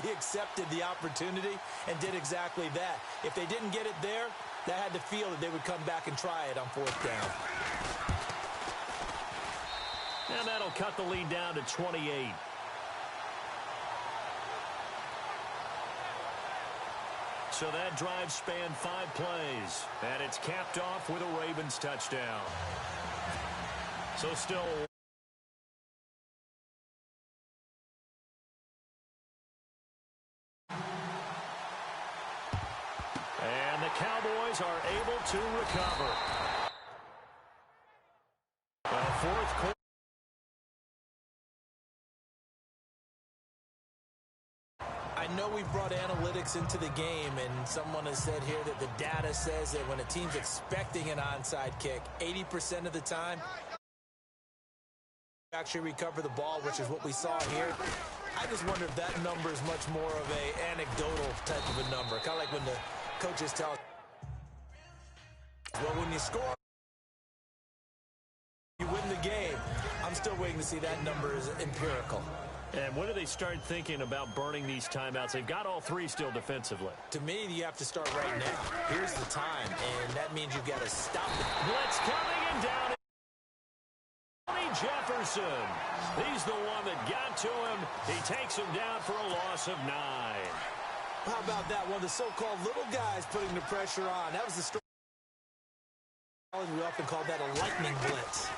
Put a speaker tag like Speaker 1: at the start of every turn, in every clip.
Speaker 1: He accepted the opportunity and did exactly that. If they didn't get it there, that had to feel that they would come back and try it on fourth down.
Speaker 2: And that'll cut the lead down to 28. So that drive spanned 5 plays, and it's capped off with a Ravens touchdown. So still... And the Cowboys are able to recover. Fourth quarter.
Speaker 1: I know we brought analytics into the game, and someone has said here that the data says that when a team's expecting an onside kick, 80% of the time, actually recover the ball, which is what we saw here. I just wonder if that number is much more of a anecdotal type of a number, kind of like when the coaches tell us, well, when you score, you win the game. I'm still waiting to see that number is empirical.
Speaker 2: And when do they start thinking about burning these timeouts? They've got all 3 still defensively.
Speaker 1: To me, you have to start right now. Here's the time, and that means you've got to stop it.
Speaker 2: Blitz coming and down. Jefferson. He's the one that got to him. He takes him down for a loss of 9.
Speaker 1: How about that? One of the so-called little guys putting the pressure on. That was the story. We often call that a lightning blitz.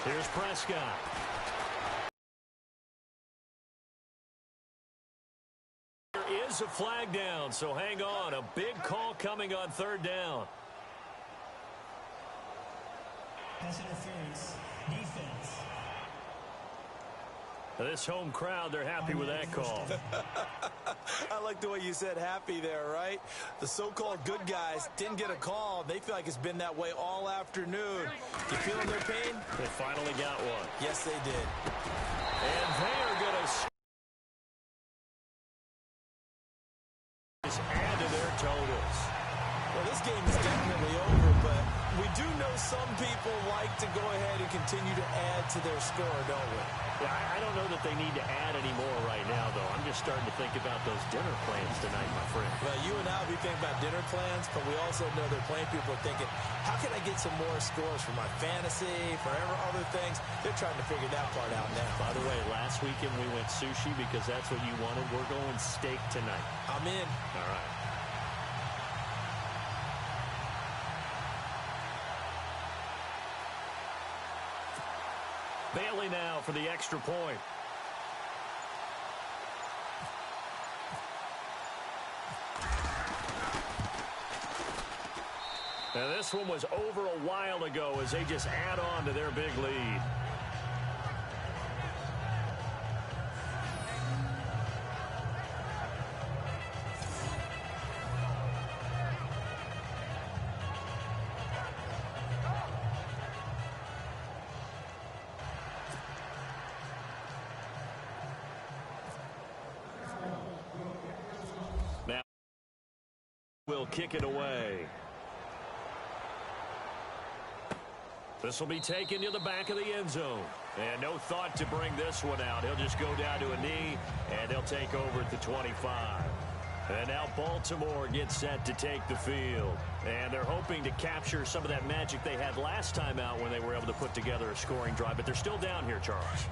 Speaker 2: Here's Prescott. There is a flag down, so hang on. A big call coming on 3rd down.
Speaker 3: Pass interference. Defense.
Speaker 2: This home crowd, they're happy with that call.
Speaker 1: I like the way you said happy there, right? The so-called good guys didn't get a call. They feel like it's been that way all afternoon. You feeling their pain?
Speaker 2: They finally got one.
Speaker 1: Yes, they did.
Speaker 2: And they are going to add to their totals.
Speaker 1: Well, this game is definitely over, but we do know some people like to go ahead and continue to add to their score, don't we?
Speaker 2: Yeah, I don't know that they need to add any more right now, though. I'm just starting to think about those dinner plans tonight, my friend.
Speaker 1: Well, you and I, we think about dinner plans, but we also know they're playing people are thinking, how can I get some more scores for my fantasy, for other things? They're trying to figure that part out now.
Speaker 2: By the way, last weekend we went sushi because that's what you wanted. We're going steak tonight.
Speaker 1: I'm in.
Speaker 2: All right. Bailey now for the extra point. Now this one was over a while ago as they just add on to their big lead. Will kick it away. This will be taken to the back of the end zone. And no thought to bring this one out. He'll just go down to a knee, and they'll take over at the 25. And now Baltimore gets set to take the field. And they're hoping to capture some of that magic they had last time out when they were able to put together a scoring drive. But they're still down here, Charles.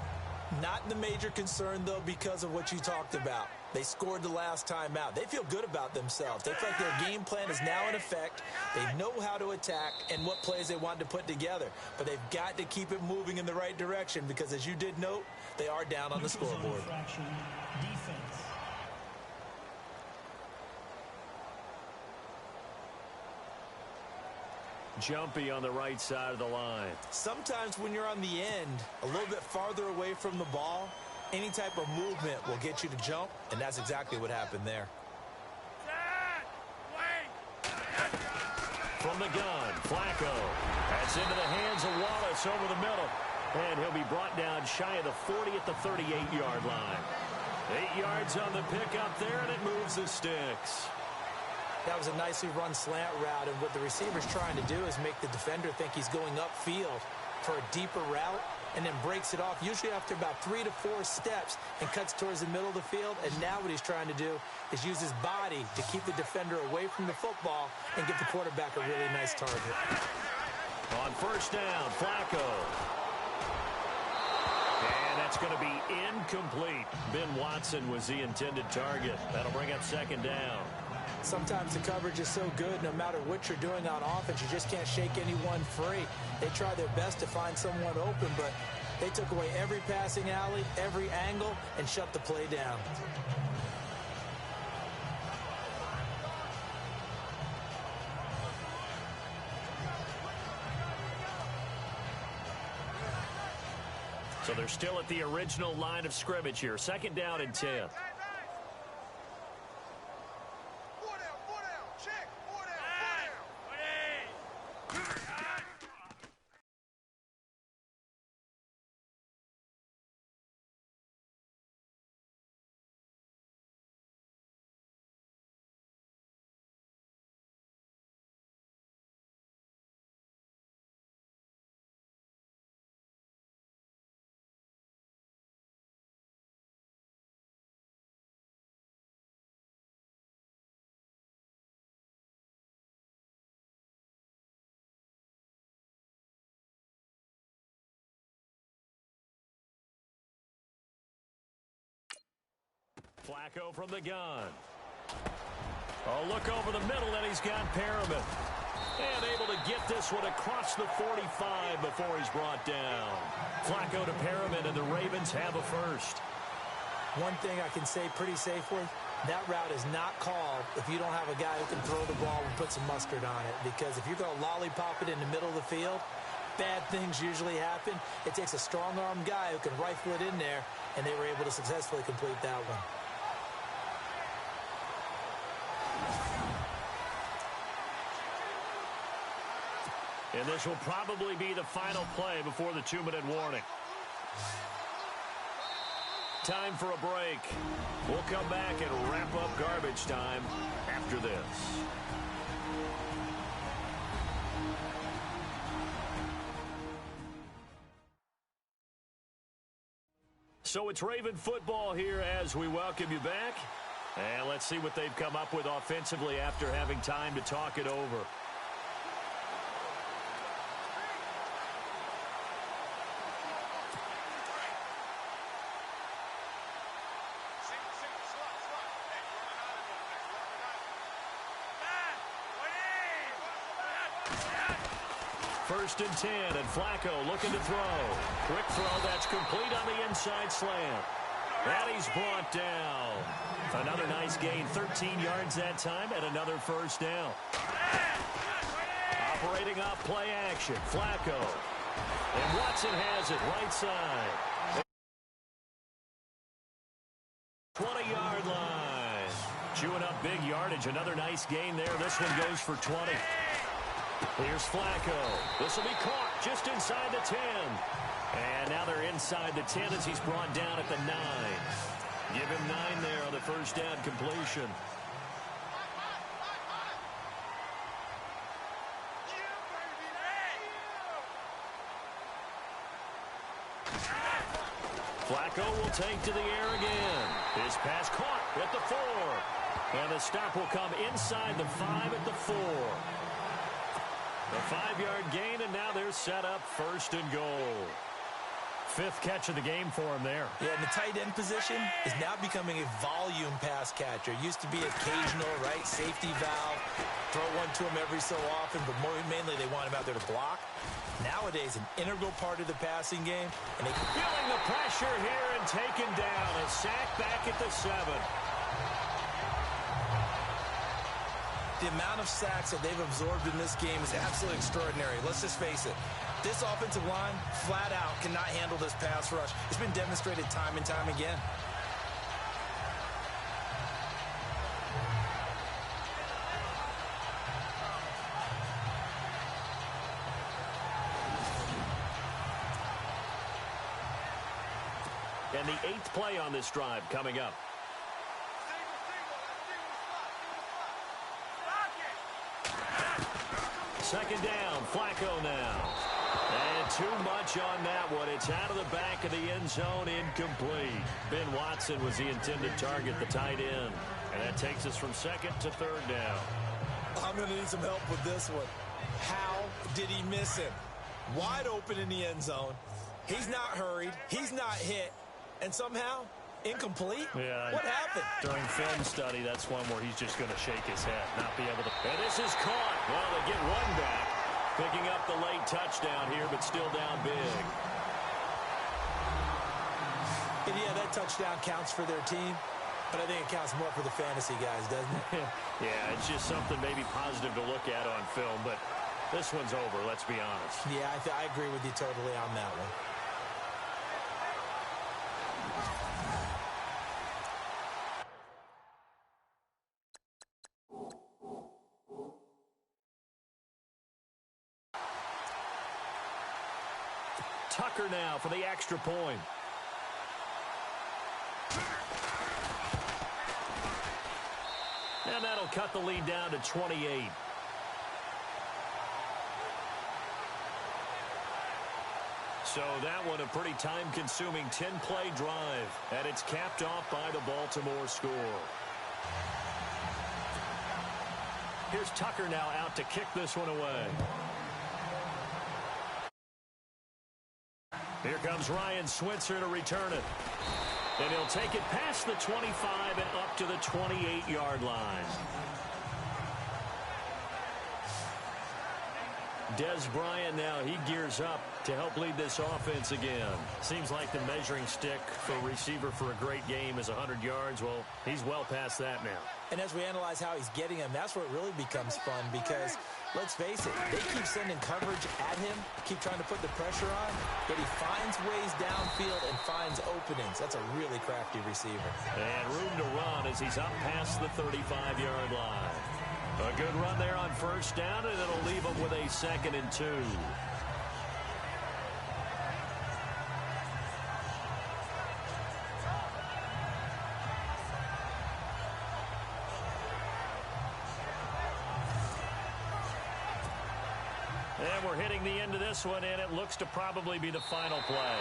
Speaker 1: Not the major concern, though, because of what you talked about. They scored the last time out. They feel good about themselves. They feel like their game plan is now in effect. They know how to attack and what plays they want to put together. But they've got to keep it moving in the right direction because, as you did note, they are down on the scoreboard.
Speaker 3: Defense.
Speaker 2: Jumpy on the right side of the line.
Speaker 1: Sometimes when you're on the end, a little bit farther away from the ball, any type of movement will get you to jump, and that's exactly what happened there.
Speaker 2: From the gun, Flacco. That's into the hands of Wallace over the middle. And he'll be brought down shy of the 40 at the 38-yard line. 8 yards on the pickup there, and it moves the sticks.
Speaker 1: That was a nicely run slant route, and what the receiver's trying to do is make the defender think he's going upfield for a deeper route, and then breaks it off, usually after about 3 to 4 steps, and cuts towards the middle of the field. And now what he's trying to do is use his body to keep the defender away from the football and give the quarterback a really nice target.
Speaker 2: On first down, Flacco. And that's going to be incomplete. Ben Watson was the intended target. That'll bring up second down.
Speaker 1: Sometimes the coverage is so good, no matter what you're doing on offense, you just can't shake anyone free. They try their best to find someone open, but they took away every passing alley, every angle, and shut the play down.
Speaker 2: So they're still at the original line of scrimmage here. Second down and 10. Flacco from the gun. Oh, look over the middle, and he's got Perriman. And able to get this one across the 45 before he's brought down. Flacco to Perriman, and the Ravens have a first.
Speaker 1: One thing I can say pretty safely, that route is not called if you don't have a guy who can throw the ball and put some mustard on it. Because if you're going to lollipop it in the middle of the field, bad things usually happen. It takes a strong-armed guy who can rifle it in there, and they were able to successfully complete that one.
Speaker 2: And this will probably be the final play before the 2-minute warning. Time for a break. We'll come back and wrap up garbage time after this. So it's Raven football here as we welcome you back. And let's see what they've come up with offensively after having time to talk it over. First and 10, and Flacco looking to throw. Quick throw, that's complete on the inside slant. And he's brought down. Another nice gain, 13 yards that time, and another first down. Operating off play action, Flacco. And Watson has it right side. 20-yard line. Chewing up big yardage, another nice gain there. This one goes for 20. Here's Flacco. This will be caught just inside the 10. And now they're inside the 10 as he's brought down at the 9. Give him 9 there on the first down completion. Flacco will take to the air again. His pass caught at the 4. And the stop will come inside the 5 at the 4. A 5-yard gain, and now they're set up first and goal. 5th catch of the game for him there.
Speaker 1: Yeah, and the tight end position is now becoming a volume pass catcher. Used to be occasional, right? Safety valve. Throw one to him every so often, but mainly they want him out there to block. Nowadays, an integral part of the passing game. And they
Speaker 2: feeling the pressure here and taken down. A sack back at the 7.
Speaker 1: The amount of sacks that they've absorbed in this game is absolutely extraordinary. Let's just face it. This offensive line, flat out, cannot handle this pass rush. It's been demonstrated time and time again.
Speaker 2: And the 8th play on this drive coming up. Second down, Flacco now. And too much on that one. It's out of the back of the end zone, incomplete. Ben Watson was the intended target, the tight end. And that takes us from second to third down.
Speaker 1: I'm going to need some help with this one. How did he miss him? Wide open in the end zone. He's not hurried. He's not hit. And somehow, incomplete?
Speaker 2: Yeah.
Speaker 1: What happened?
Speaker 2: During film study, that's one where he's just going to shake his head, not be able to. And this is caught. Well, they get one back. Picking up the late touchdown here, but still down big.
Speaker 1: And yeah, that touchdown counts for their team. But I think it counts more for the fantasy guys, doesn't it?
Speaker 2: Yeah, it's just something maybe positive to look at on film, but this one's over, let's be honest.
Speaker 1: Yeah, I agree with you totally on that one.
Speaker 2: Tucker now for the extra point. And that'll cut the lead down to 28. So that one a pretty time-consuming 10-play drive. And it's capped off by the Baltimore score. Here's Tucker now out to kick this one away. Here comes Ryan Switzer to return it. And he'll take it past the 25 and up to the 28-yard line. Dez Bryant now, he gears up to help lead this offense again. Seems like the measuring stick for a receiver for a great game is 100 yards. Well, he's well past that now.
Speaker 1: And as we analyze how he's getting him, that's where it really becomes fun because, let's face it, they keep sending coverage at him, keep trying to put the pressure on, yet he finds ways downfield and finds openings. That's a really crafty receiver.
Speaker 2: And room to run as he's up past the 35-yard line. A good run there on first down, and it'll leave him with a 2nd and 2. And we're hitting the end of this one, and it looks to probably be the final play.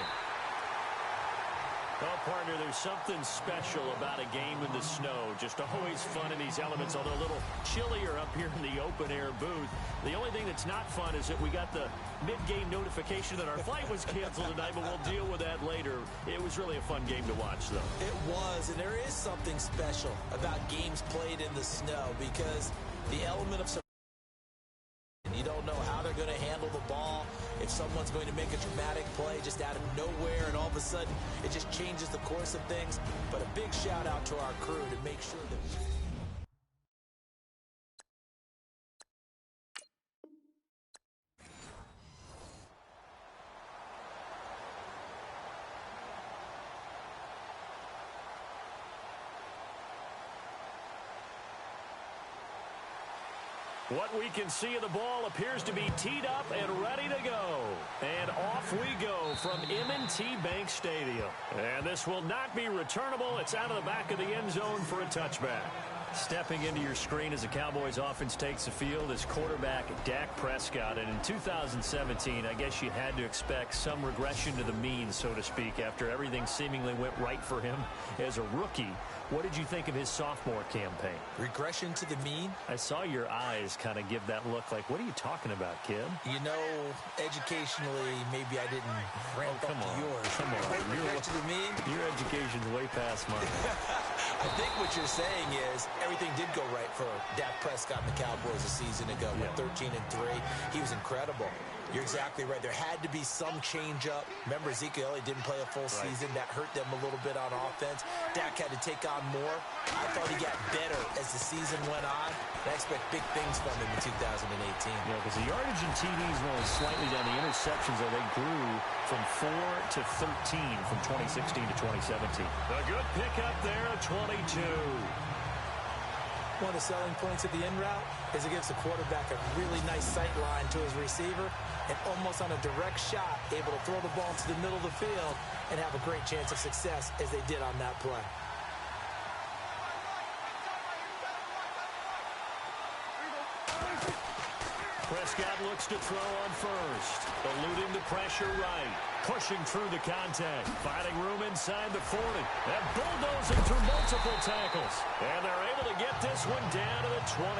Speaker 2: Well, partner, there's something special about a game in the snow. Just always fun in these elements, although a little chillier up here in the open-air booth. The only thing that's not fun is that we got the mid-game notification that our flight was canceled tonight, but we'll deal with that later. It was really a fun game to watch, though.
Speaker 1: It was, and there is something special about games played in the snow because the element of you don't know how they're going to handle the ball, if someone's going to make a dramatic play just out of nowhere, and all of a sudden it just changes the course of things. But a big shout out to our crew to make sure that
Speaker 2: what we can see of the ball appears to be teed up and ready to go. And off we go from M&T Bank Stadium. And this will not be returnable. It's out of the back of the end zone for a touchback. Stepping into your screen as the Cowboys offense takes the field is quarterback Dak Prescott. And in 2017, I guess you had to expect some regression to the mean, so to speak, after everything seemingly went right for him as a rookie. What did you think of his sophomore campaign?
Speaker 1: regression to the mean?
Speaker 2: I saw your eyes kind of give that look like, what are you talking about, kid?
Speaker 1: You know, educationally, maybe I didn't ramp up to yours.
Speaker 2: Come on.
Speaker 1: Regression to the mean?
Speaker 2: Your education's way past mine.
Speaker 1: I think what you're saying is everything did go right for Dak Prescott and the Cowboys a season ago.
Speaker 2: Yeah.
Speaker 1: Went 13-3. He was incredible. You're exactly right. There had to be some change up. Remember, Ezekiel Elliott didn't play a full season. That hurt them a little bit on offense. Dak had to take on more. I thought he got better as the season went on. I expect big things from him in 2018.
Speaker 2: Yeah, because the yardage and TDs were only slightly down. The interceptions, though, they grew from 4 to 13 from 2016 to 2017. A good pickup there, 22.
Speaker 1: One of the selling points of the in route is it gives the quarterback a really nice sight line to his receiver and almost on a direct shot able to throw the ball into the middle of the field and have a great chance of success as they did on that play.
Speaker 2: Prescott looks to throw on first. Eluding the pressure right. Pushing through the contact. Finding room inside the 40. And bulldozing through multiple tackles. And they're able to get this one down to the 25.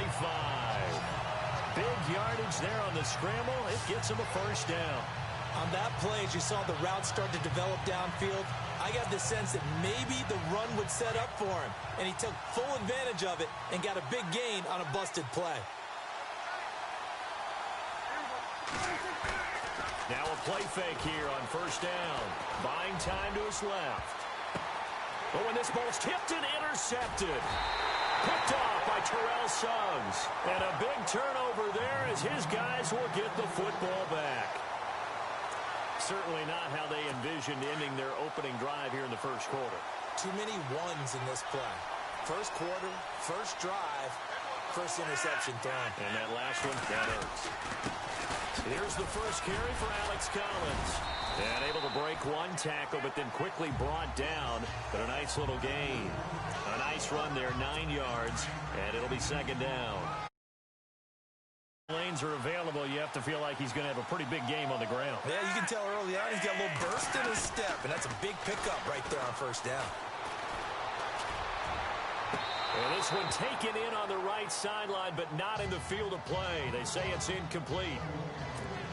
Speaker 2: Big yardage there on the scramble. It gets him a first down.
Speaker 1: On that play, as you saw the route start to develop downfield, I got the sense that maybe the run would set up for him. And he took full advantage of it and got a big gain on a busted play.
Speaker 2: Now a play fake here on first down. Buying time to his left. But when this ball's tipped and intercepted. Picked off by Terrell Suggs. And a big turnover there as his guys will get the football back. Certainly not how they envisioned ending their opening drive here in the first quarter.
Speaker 1: Too many ones in this play. First quarter, first drive, first interception thrown.
Speaker 2: And that last one, that hurts. Here's the first carry for Alex Collins. And able to break one tackle, but then quickly brought down. But a nice little gain. A nice run there, 9 yards. And it'll be second down. Lanes are available. You have to feel like he's going to have a pretty big game on the ground.
Speaker 1: Yeah, you can tell early on he's got a little burst in his step, and that's a big pickup right there on first down.
Speaker 2: And this one taken in on the right sideline, but not in the field of play. They say it's incomplete.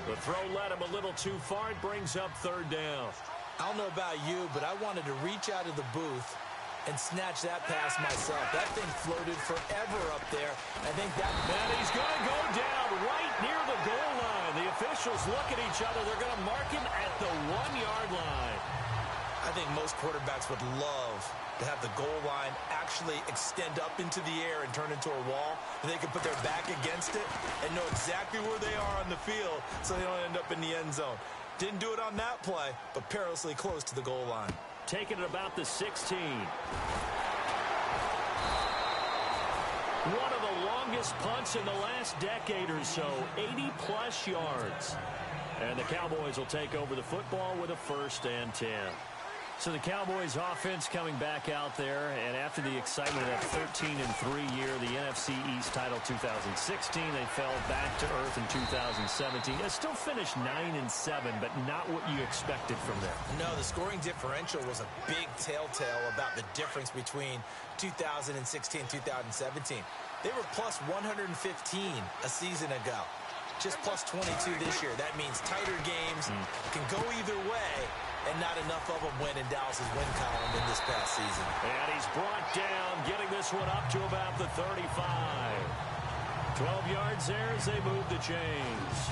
Speaker 2: The throw led him a little too far. It brings up third down.
Speaker 1: I don't know about you, but I wanted to reach out of the booth and snatch that pass myself. That thing floated forever up there. I think that...
Speaker 2: And he's going to go down right near the goal line. The officials look at each other. They're going to mark him at the 1-yard line.
Speaker 1: I think most quarterbacks would love to have the goal line actually extend up into the air and turn into a wall, and they can put their back against it and know exactly where they are on the field so they don't end up in the end zone. Didn't do it on that play, but perilously close to the goal line.
Speaker 2: Taking it about the 16. One of the longest punts in the last decade or so, 80-plus yards. And the Cowboys will take over the football with a 1st and 10. So the Cowboys offense coming back out there, and after the excitement of that 13-3 year, the NFC East title 2016, they fell back to earth in 2017. They still finished 9-7, but not what you expected from them.
Speaker 1: No, the scoring differential was a big telltale about the difference between 2016 and 2017. They were plus 115 a season ago. Just plus 22 this year. That means tighter games can go either way, and not enough of them win in Dallas's win column in this past season.
Speaker 2: And he's brought down, getting this one up to about the 35. 12 yards there as they move the chains.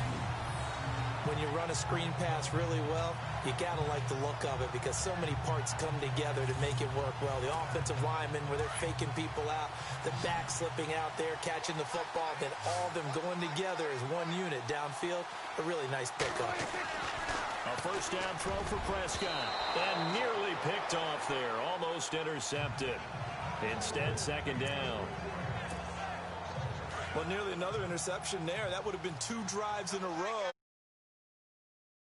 Speaker 1: When you run a screen pass really well, you got to like the look of it because so many parts come together to make it work well. The offensive linemen, where they're faking people out, the back slipping out there, catching the football, then all of them going together as one unit downfield. A really nice pickup.
Speaker 2: A first down throw for Prescott. And nearly picked off there. Almost intercepted. Instead, second down.
Speaker 1: Well, nearly another interception there. That would have been 2 drives in a row.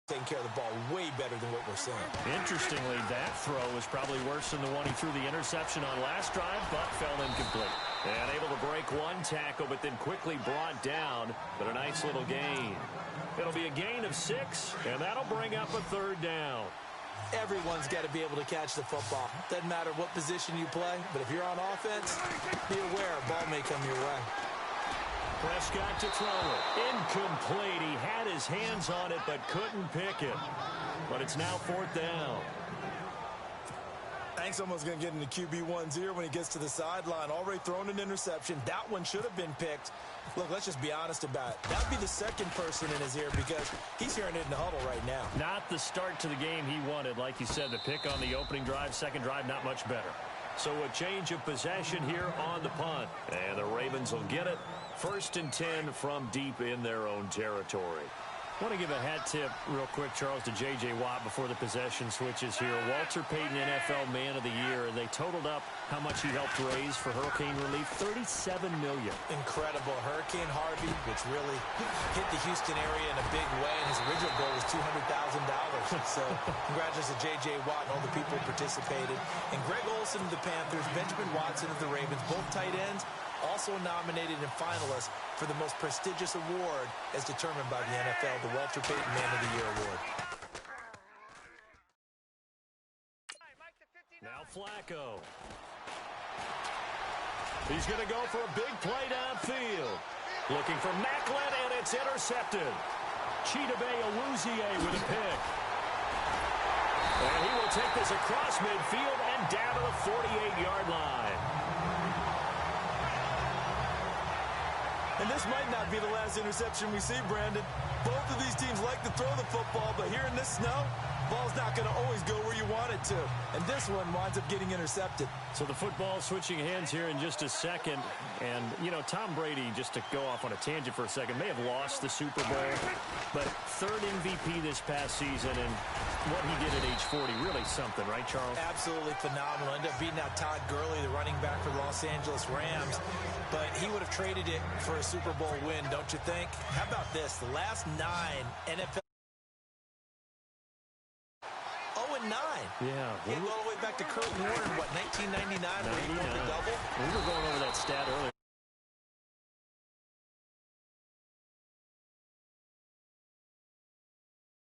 Speaker 1: Taking care of the ball way better than what we're seeing.
Speaker 2: Interestingly, that throw was probably worse than the one he threw the interception on last drive, but fell incomplete. And able to break one tackle, but then quickly brought down. But a nice little gain. It'll be a gain of 6, and that'll bring up a third down.
Speaker 1: Everyone's got to be able to catch the football. Doesn't matter what position you play, but if you're on offense, be aware a ball may come your way.
Speaker 2: Prescott to throw it. Incomplete. He had his hands on it, but couldn't pick it. But it's now 4th down.
Speaker 1: Hank's almost going to get into QB1's ear when he gets to the sideline. Already thrown an interception. That one should have been picked. Look, let's just be honest about it. That'd be the second person in his ear because he's hearing it in the huddle right now.
Speaker 2: Not the start to the game he wanted. Like you said, the pick on the opening drive, second drive, not much better. So a change of possession here on the punt. And the Ravens will get it. 1st and 10 from deep in their own territory. I want to give a hat tip real quick, Charles, to J.J. Watt before the possession switches here. Walter Payton, NFL Man of the Year. They totaled up how much he helped raise for hurricane relief, $37 million.
Speaker 1: Incredible. Hurricane Harvey, which really hit the Houston area in a big way, and his original goal was $200,000. So congratulations to J.J. Watt and all the people who participated. And Greg Olsen of the Panthers, Benjamin Watson of the Ravens, both tight ends, also nominated and finalist for the most prestigious award as determined by the NFL, the Walter Payton Man of the Year Award.
Speaker 2: Now Flacco. He's going to go for a big play downfield. Looking for Macklin, and it's intercepted. Chidobe Awuzie with a pick. And he will take this across midfield and down to the 48-yard line.
Speaker 1: And this might not be the last interception we see, Brandon. Both of these teams like to throw the football, but here in this snow, ball's not going to always go where you want it to. And this one winds up getting intercepted.
Speaker 2: So the football switching hands here in just a second. And, you know, Tom Brady, just to go off on a tangent for a second, may have lost the Super Bowl, but third MVP this past season, and what he did at age 40, really something, right, Charles?
Speaker 1: Absolutely phenomenal. Ended up beating out Todd Gurley, the running back for the Los Angeles Rams. But he would have traded it for a Super Bowl win, don't you think? How about this? The last 9 NFL 0-9.
Speaker 2: Yeah.
Speaker 1: He go all the way back to Kurt Warner in, what, 1999, where he won the double?
Speaker 2: We were